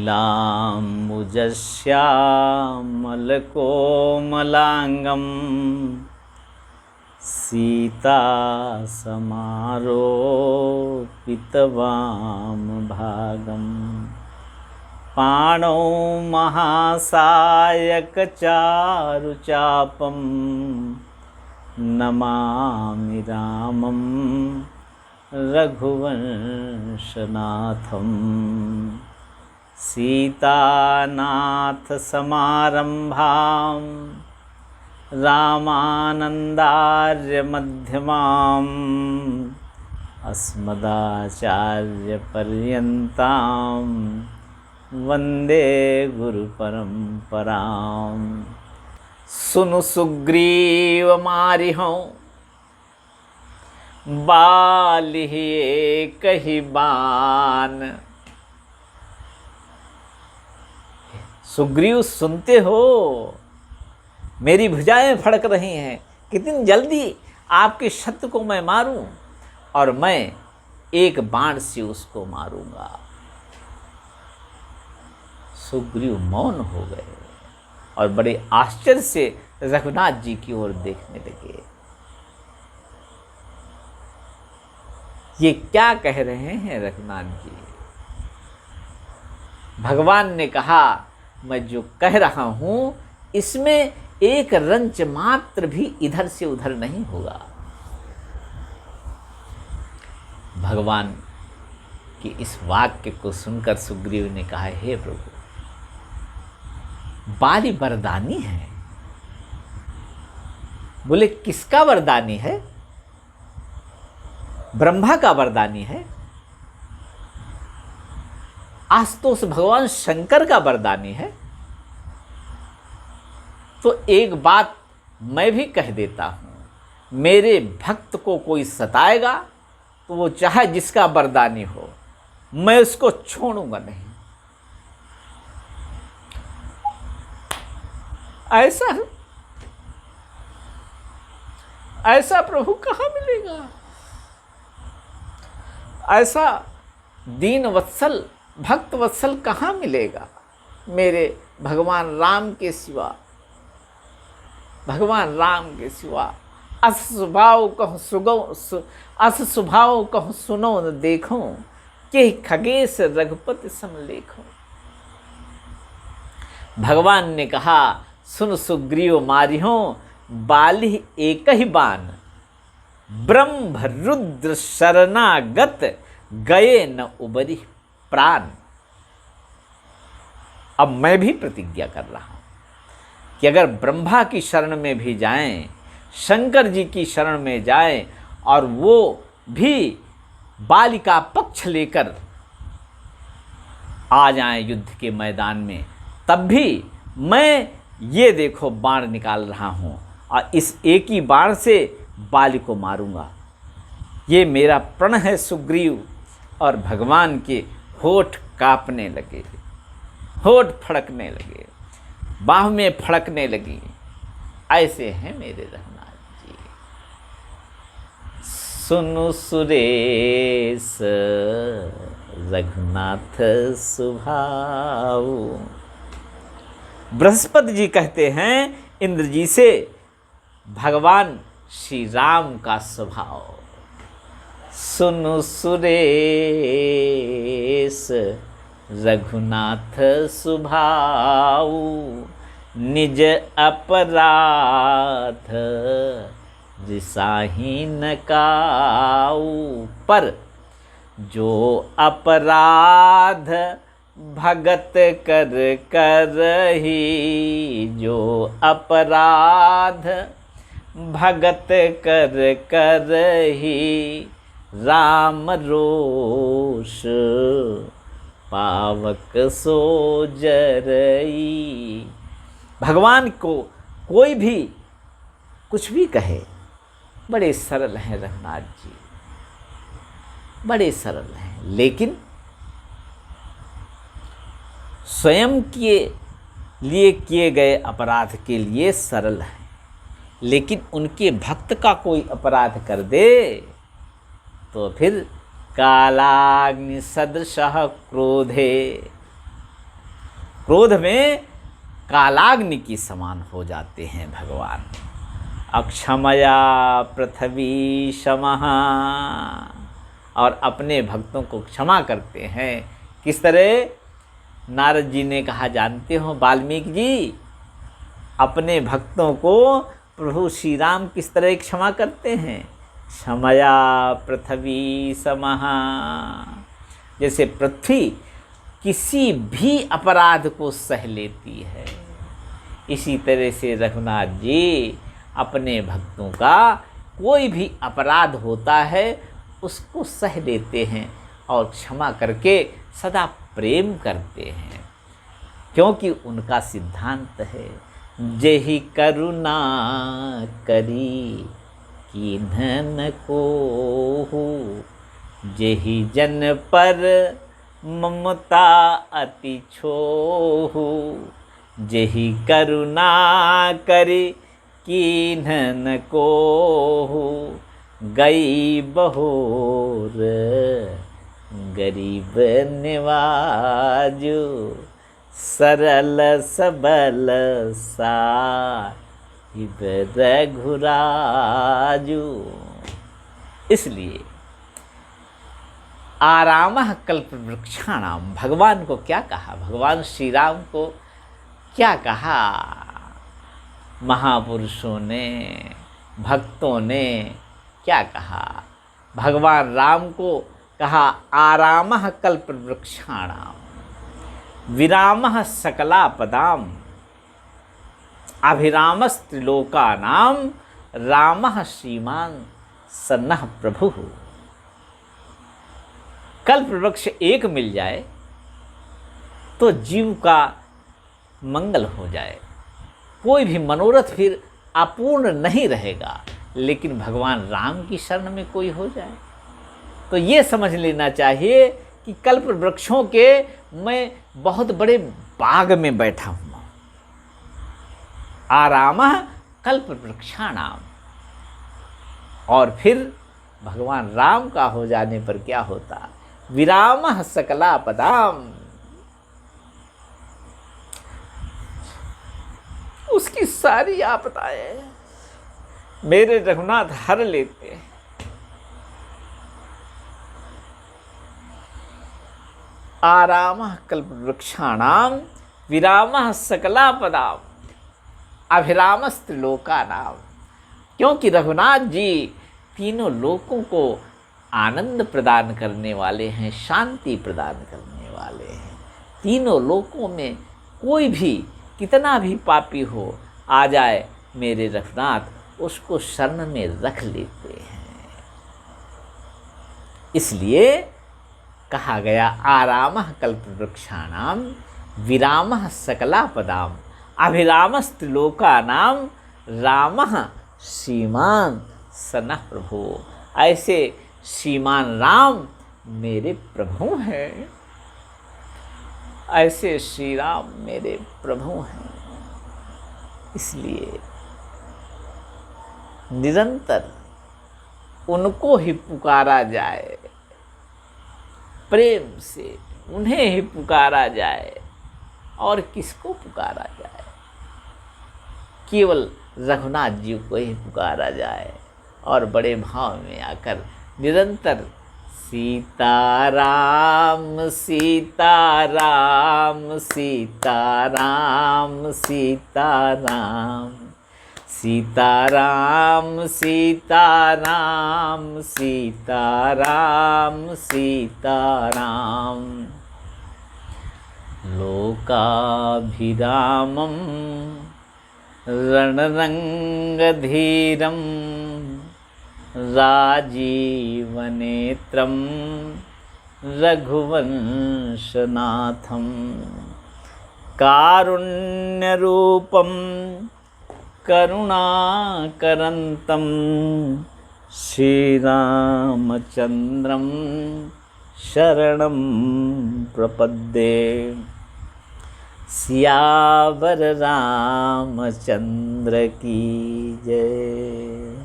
नीलाम्बुजश्यामलकोमलाङ्गं सीतासमारोपितवामभागं पाणौ महासायकचारुचापं नमामि रामं रघुवंशनाथं सीतानाथसमारम्भां रामानन्दार्यमध्यमाम् अस्मदाचार्यपर्यन्तां वन्दे गुरुपरम्पराम्। सुनु सुग्रीव मारिहौ बालिः एकहि बान। सुग्रीव सुनते हो, मेरी भुजाएं फड़क रही हैं, कितनी जल्दी आपके शत्रु को मैं मारूं, और मैं एक बाण से उसको मारूंगा। सुग्रीव मौन हो गए और बड़े आश्चर्य से रघुनाथ जी की ओर देखने लगे। ये क्या कह रहे हैं रघुनाथ जी? भगवान ने कहा, मैं जो कह रहा हूं इसमें एक रंच मात्र भी इधर से उधर नहीं होगा। भगवान के इस वाक्य को सुनकर सुग्रीव ने कहा, हे प्रभु, बाली वरदानी है। बोले, किसका वरदानी है? ब्रह्मा का वरदानी है। आशुतोष भगवान शंकर का वरदानी है। तो एक बात मैं भी कह देता हूं, मेरे भक्त को कोई सताएगा तो वो चाहे जिसका वरदानी हो, मैं उसको छोड़ूंगा नहीं। ऐसा प्रभु कहाँ मिलेगा? ऐसा दीन वत्सल भक्त वत्सल कहाँ मिलेगा मेरे भगवान राम के सिवा? भगवान राम के सिवा अस स्वभाव कहूँ सुनो न देखूं, के खगेश रघुपति सम लेखूं। भगवान ने कहा, सुन सुग्रीव मारिहों बाली एक ही बान, ब्रह्म रुद्र शरणागत गए न उबरी प्राण। अब मैं भी प्रतिज्ञा कर रहा हूं कि अगर ब्रह्मा की शरण में भी जाएं, शंकर जी की शरण में जाएं, और वो भी बाली का पक्ष लेकर आ जाएं युद्ध के मैदान में, तब भी मैं ये देखो बाण निकाल रहा हूं और इस एक ही बाण से बाली को मारूंगा। ये मेरा प्रण है सुग्रीव। और भगवान के होठ कांपने लगे, होठ फड़कने लगे, बाह में फड़कने लगी। ऐसे हैं मेरे रघुनाथ जी। सुनु सुरेश रघुनाथ सुभाऊ। बृहस्पति जी कहते हैं इंद्र जी से, भगवान श्री राम का स्वभाव। सुनु सुरेश रघुनाथ सुभाऊ, निज अपराध रिसाही न काऊ। पर जो अपराध भगत कर करही, जो अपराध भगत कर करही, राम रोष पावक सो जरई। भगवान को कोई भी कुछ भी कहे, बड़े सरल हैं रघुनाथ जी, बड़े सरल हैं, लेकिन स्वयं के लिए किए गए अपराध के लिए सरल हैं। लेकिन उनके भक्त का कोई अपराध कर दे तो फिर कालाग्नि सदृशः क्रोधे क्रोध में कालाग्नि की समान हो जाते हैं भगवान। अक्षमया पृथ्वी क्षमः, और अपने भक्तों को क्षमा करते हैं। किस तरह? नारद जी ने कहा, जानते हो वाल्मीकि जी, अपने भक्तों को प्रभु श्री राम किस तरह क्षमा करते हैं? क्षमया पृथ्वी समः, जैसे पृथ्वी किसी भी अपराध को सह लेती है, इसी तरह से रघुनाथ जी अपने भक्तों का कोई भी अपराध होता है उसको सह लेते हैं और क्षमा करके सदा प्रेम करते हैं, क्योंकि उनका सिद्धांत है, जेहि करुणा करी कीन्ह कोहु, जेहि जन पर ममता अति छोहु, जेहि करुणा करी कीन्ह कोहु, गई बहोर गरीब निवाजु, सरल सबल साहिब रघुराजु। इसलिए आरामः कल्पवृक्षाणाम, भगवान को क्या कहा? भगवान श्री राम को क्या कहा? महापुरुषों ने, भक्तों ने क्या कहा? भगवान राम को कहा आरामः कल्पवृक्षाणाम, विरामः सकलापदाम, अभिरामस्त्रिलोकानां, रामः श्रीमान सन्नः प्रभुः। कल्पवृक्ष एक मिल जाए तो जीव का मंगल हो जाए, कोई भी मनोरथ फिर अपूर्ण नहीं रहेगा। लेकिन भगवान राम की शरण में कोई हो जाए तो ये समझ लेना चाहिए कि कल्प वृक्षों के मैं बहुत बड़े बाग में बैठा हूँ। आरामः कल्प वृक्षाणाम, और फिर भगवान राम का हो जाने पर क्या होता? विरामः सकलापदाम, उसकी सारी आपदाएं मेरे रघुनाथ हर लेते हैं। आरामः कल्पवृक्षाणाम, विरामः सकलापदाम, अभिरामस्त्रिलोकानाम, क्योंकि रघुनाथ जी तीनों लोकों को आनंद प्रदान करने वाले हैं, शांति प्रदान करने वाले हैं। तीनों लोकों में कोई भी कितना भी पापी हो आ जाए, मेरे रघुनाथ उसको शरण में रख लेते हैं। इसलिए कहा गया आरामः कल्पवृक्षाणाम, विरामः सकलापदाम, अभिरामस्त्रिलोकानां, रामः श्रीमान सनः प्रभु। ऐसे श्रीमान राम मेरे प्रभु हैं, ऐसे श्री राम मेरे प्रभु हैं। इसलिए निरंतर उनको ही पुकारा जाए, प्रेम से उन्हें ही पुकारा जाए, और किसको पुकारा जाए? केवल रघुनाथ जी को ही पुकारा जाए, और बड़े भाव में आकर निरंतर सीताराम सीताराम सीताराम सीताराम सीताराम सीताराम सीताराम सीताराम, लोकाभिरामं रणरंगधीरं, राजीवनेत्रं रघुवंशनाथं, कारुण्यरूपं करुणाकरन्तं, श्रीरामचन्द्रं शरणं प्रपद्ये। सियावर रामचंद्र की जय।